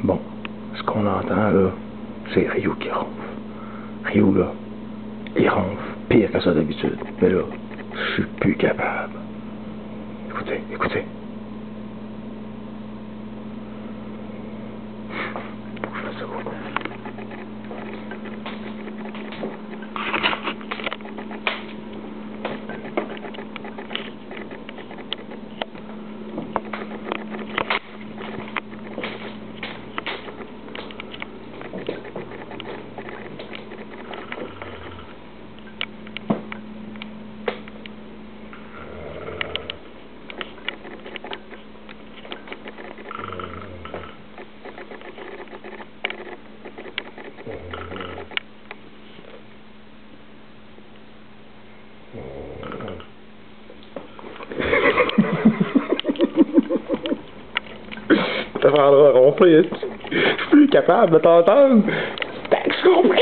Bon, ce qu'on entend là, c'est Ryu qui ronfle. Ryu là, il ronfle pire que ça d'habitude. Mais là, je suis plus capable. Écoutez, écoutez. Faut que je fasse ça quoi. Ça prendra ronfler, je suis plus capable de t'entendre. T'as compris?